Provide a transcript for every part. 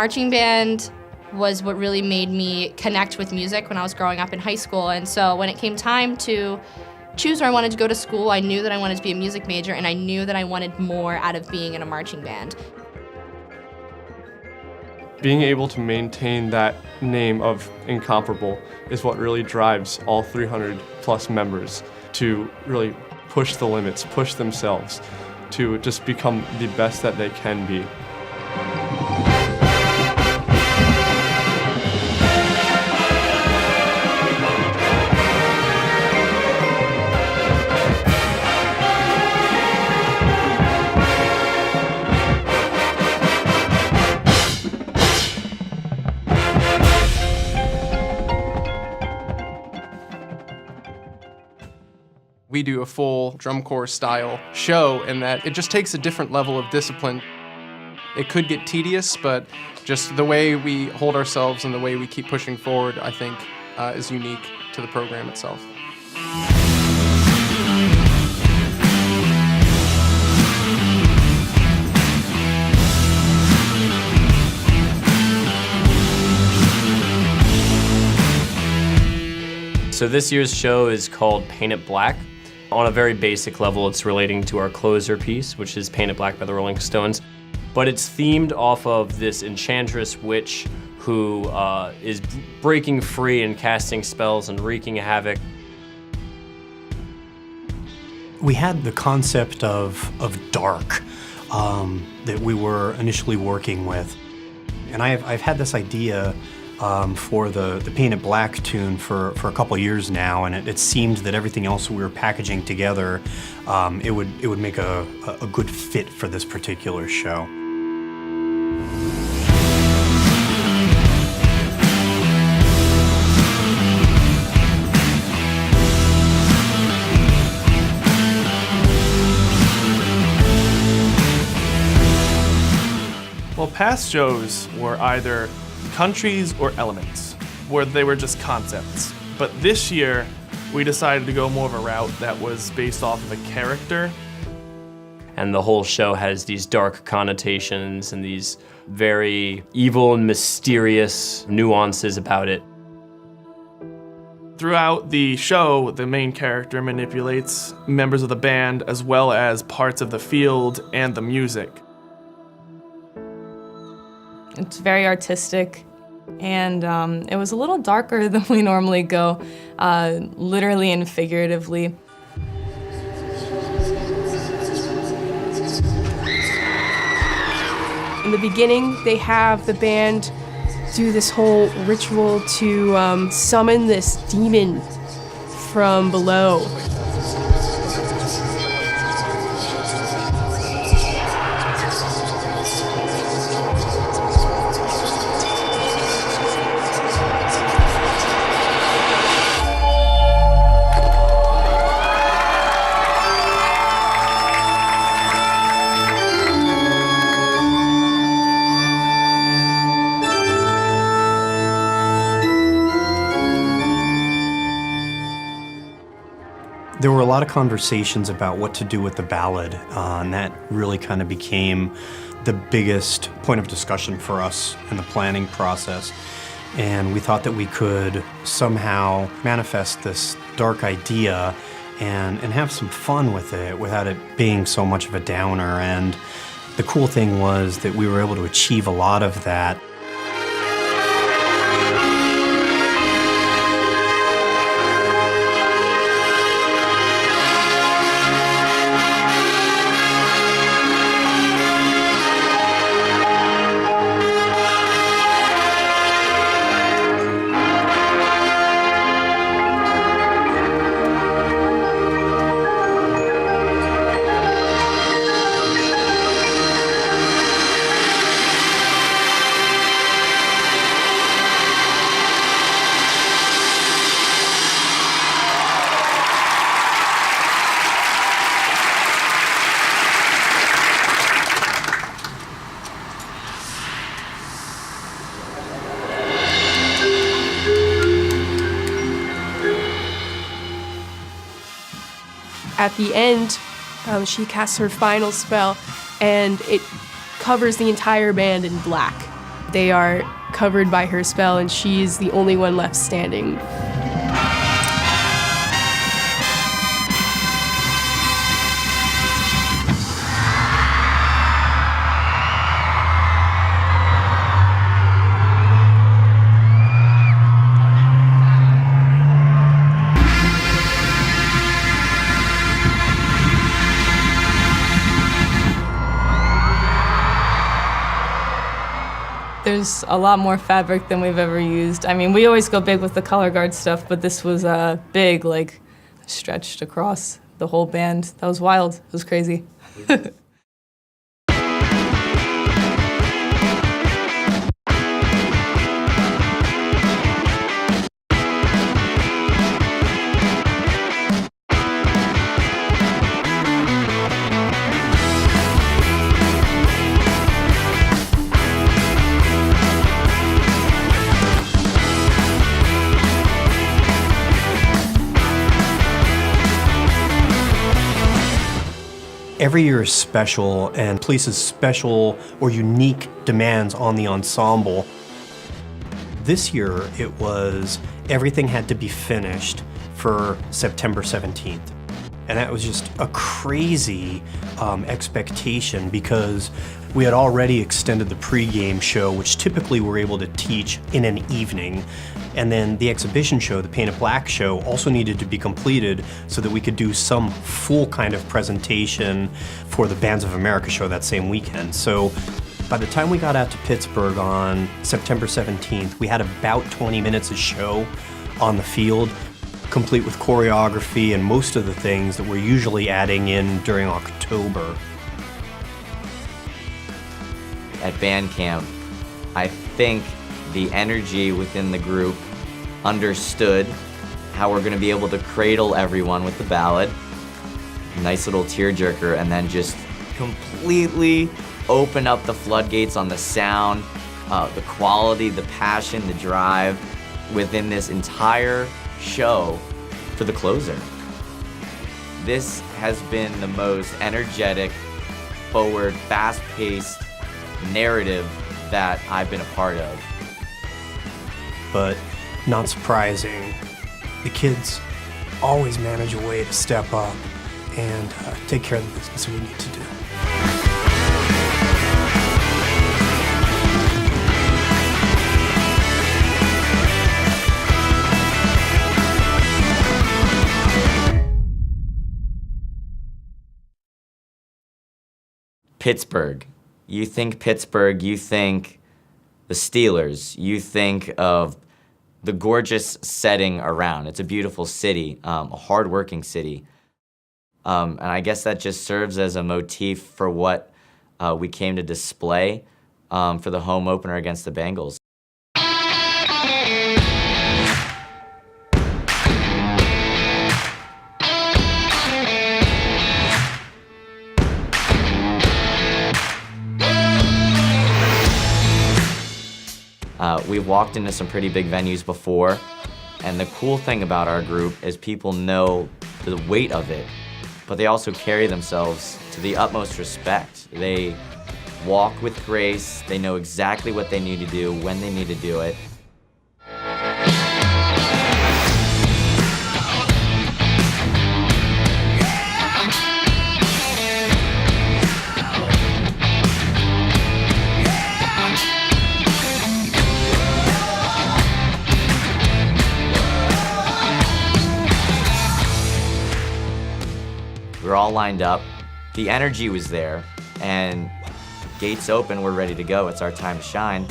Marching band was what really made me connect with music when I was growing up in high school. And so when it came time to choose where I wanted to go to school, I knew that I wanted to be a music major, and I knew that I wanted more out of being in a marching band. Being able to maintain that name of Incomparable is what really drives all 300 plus members to really push the limits, push themselves, to just become the best that they can be. We do a full drum corps style show in that it just takes a different level of discipline. It could get tedious, but just the way we hold ourselves and the way we keep pushing forward, I think, is unique to the program itself. So this year's show is called Paint It Black. On a very basic level, it's relating to our closer piece, which is Paint It Black by the Rolling Stones. But it's themed off of this enchantress witch who is breaking free and casting spells and wreaking havoc. We had the concept of dark that we were initially working with. And I've had this idea for the Paint It Black tune for a couple years now, and it seemed that everything else we were packaging together, it would make a good fit for this particular show. Well, past shows were either countries or elements, where they were just concepts. But this year, we decided to go more of a route that was based off of a character. And the whole show has these dark connotations and these very evil and mysterious nuances about it. Throughout the show, the main character manipulates members of the band as well as parts of the field and the music. It's very artistic, and it was a little darker than we normally go, literally and figuratively. In the beginning, they have the band do this whole ritual to summon this demon from below. There were a lot of conversations about what to do with the ballad, and that really kind of became the biggest point of discussion for us in the planning process. And we thought that we could somehow manifest this dark idea and have some fun with it without it being so much of a downer. And the cool thing was that we were able to achieve a lot of that. At the end, she casts her final spell, and it covers the entire band in black. They are covered by her spell, and she's the only one left standing. There's a lot more fabric than we've ever used. I mean, we always go big with the color guard stuff, but this was big, like stretched across the whole band. That was wild. It was crazy. Every year is special and places special or unique demands on the ensemble. This year it was everything had to be finished for September 17th. And that was just a crazy expectation because we had already extended the pregame show, which typically we're able to teach in an evening. And then the exhibition show, the Painted Black show, also needed to be completed so that we could do some full kind of presentation for the Bands of America show that same weekend. So by the time we got out to Pittsburgh on September 17th, we had about 20 minutes of show on the field, complete with choreography and most of the things that we're usually adding in during October. At band camp, I think the energy within the group understood how we're going to be able to cradle everyone with the ballad, nice little tearjerker, and then just completely open up the floodgates on the sound, the quality, the passion, the drive within this entire show for the closer. This has been the most energetic, forward, fast-paced narrative that I've been a part of. But not surprising, the kids always manage a way to step up and take care of the business we need to do. Pittsburgh. You think Pittsburgh, you think the Steelers, you think of the gorgeous setting around. It's a beautiful city, a hardworking city. And I guess that just serves as a motif for what we came to display for the home opener against the Bengals. We've walked into some pretty big venues before, and the cool thing about our group is people know the weight of it, but they also carry themselves to the utmost respect. They walk with grace, they know exactly what they need to do, when they need to do it. We're all lined up, the energy was there, and gates open, we're ready to go. It's our time to shine.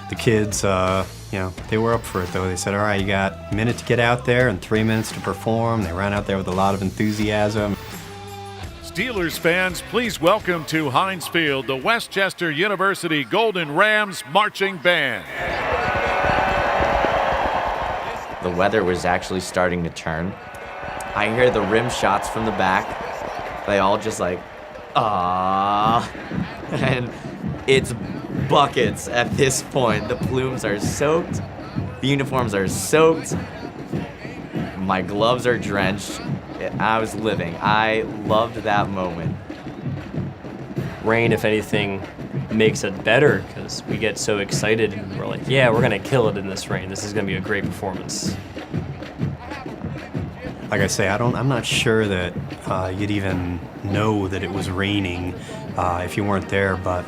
The kids, they were up for it though. They said, all right, you got a minute to get out there and 3 minutes to perform. They ran out there with a lot of enthusiasm. Steelers fans, please welcome to Heinz Field the Westchester University Golden Rams Marching Band. The weather was actually starting to turn. I hear the rim shots from the back. They all just like, ah, and it's buckets at this point. The plumes are soaked, the uniforms are soaked, my gloves are drenched. I was living. I loved that moment. Rain, if anything, makes it better because we get so excited and we're like, yeah, we're gonna kill it in this rain. This is gonna be a great performance. Like I say, I'm not sure that you'd even know that it was raining if you weren't there, but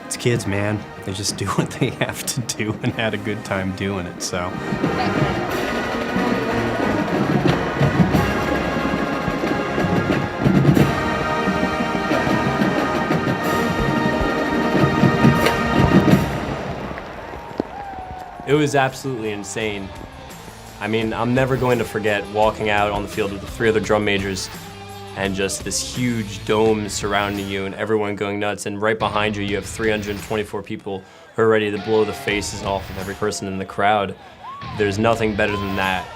it's kids, man. They just do what they have to do and had a good time doing it, so. It was absolutely insane. I mean, I'm never going to forget walking out on the field with the 3 other drum majors and just this huge dome surrounding you and everyone going nuts. And right behind you, you have 324 people who are ready to blow the faces off of every person in the crowd. There's nothing better than that.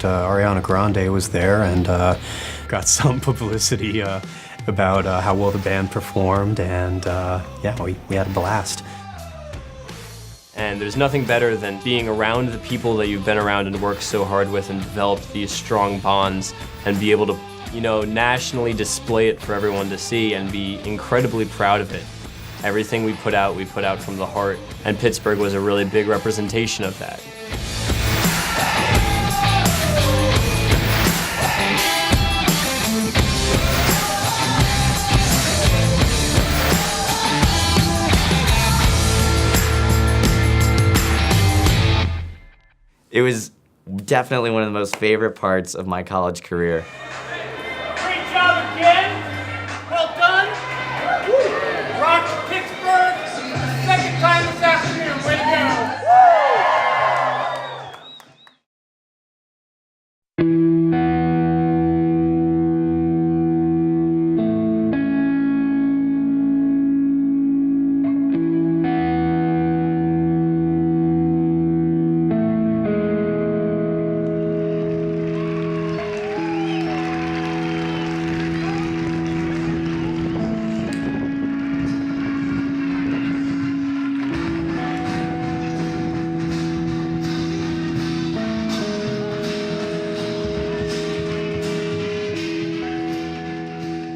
Ariana Grande was there and got some publicity about how well the band performed, and yeah, we had a blast. And there's nothing better than being around the people that you've been around and worked so hard with and developed these strong bonds and be able to, nationally display it for everyone to see and be incredibly proud of it. Everything we put out from the heart, and Pittsburgh was a really big representation of that. It was definitely one of the most favorite parts of my college career. Great job again. Well done. Rock Pittsburgh. Second time this afternoon. Way to go.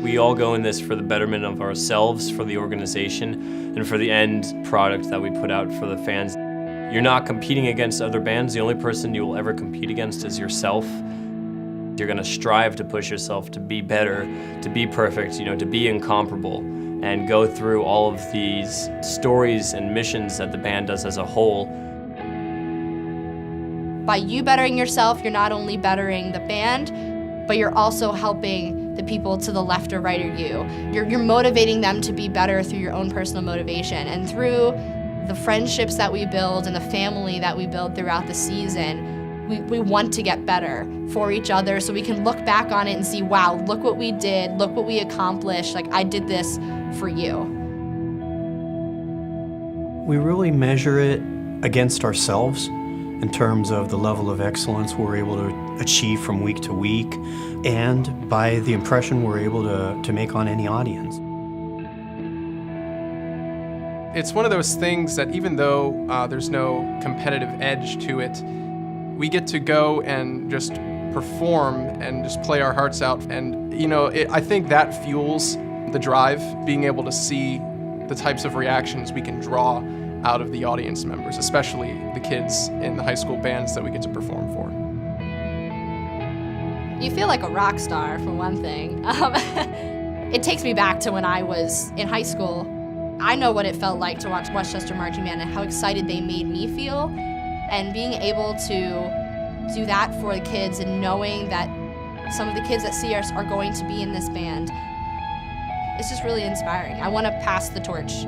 We all go in this for the betterment of ourselves, for the organization, and for the end product that we put out for the fans. You're not competing against other bands. The only person you will ever compete against is yourself. You're gonna strive to push yourself to be better, to be perfect, to be incomparable, and go through all of these stories and missions that the band does as a whole. By you bettering yourself, you're not only bettering the band, but you're also helping the people to the left or right of you. You're motivating them to be better through your own personal motivation. And through the friendships that we build and the family that we build throughout the season, we want to get better for each other so we can look back on it and see, wow, look what we did, look what we accomplished, like I did this for you. We really measure it against ourselves in terms of the level of excellence we're able to achieve from week to week, and by the impression we're able to make on any audience. It's one of those things that even though there's no competitive edge to it, we get to go and just perform and just play our hearts out. And I think that fuels the drive, being able to see the types of reactions we can draw out of the audience members, especially the kids in the high school bands that we get to perform for. You feel like a rock star, for one thing. It takes me back to when I was in high school. I know what it felt like to watch Westchester Marching Band and how excited they made me feel. And being able to do that for the kids and knowing that some of the kids that see us are going to be in this band, it's just really inspiring. I want to pass the torch.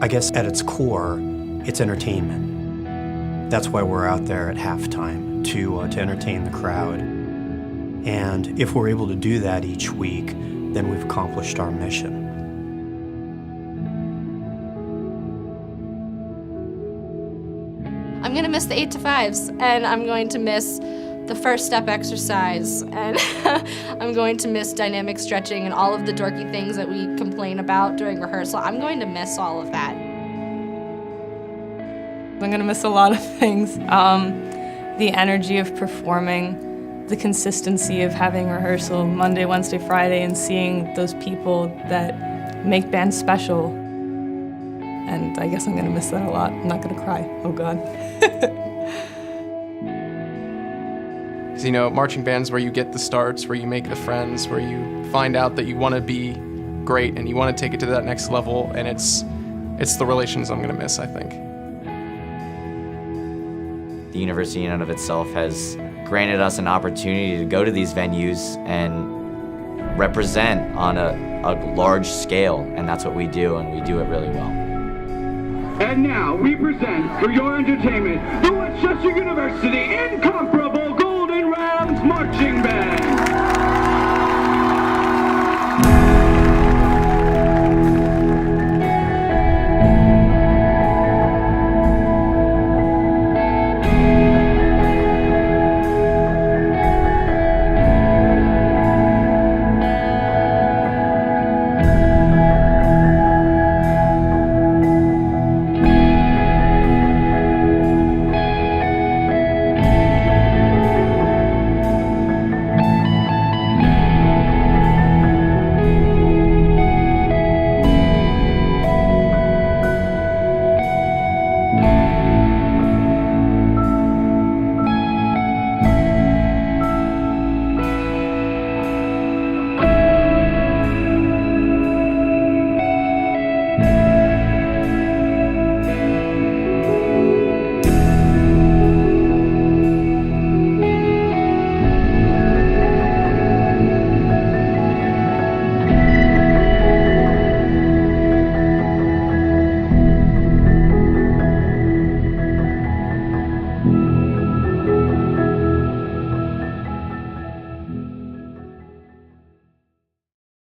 I guess at its core, it's entertainment. That's why we're out there at halftime, to entertain the crowd. And if we're able to do that each week, then we've accomplished our mission. I'm going to miss the 8 to 5s, and I'm going to miss the first step exercise, and I'm going to miss dynamic stretching and all of the dorky things that we complain about during rehearsal. I'm going to miss all of that. I'm going to miss a lot of things. The energy of performing, the consistency of having rehearsal Monday, Wednesday, Friday, and seeing those people that make bands special. And I guess I'm going to miss that a lot. I'm not going to cry. Oh, God. You know, marching bands where you get the starts, where you make the friends, where you find out that you want to be great and you want to take it to that next level, and it's the relations I'm going to miss, I think. The university in and of itself has granted us an opportunity to go to these venues and represent on a large scale, and that's what we do, and we do it really well. And now we present for your entertainment the Westchester University Incomparable Golden Rams Marching Band.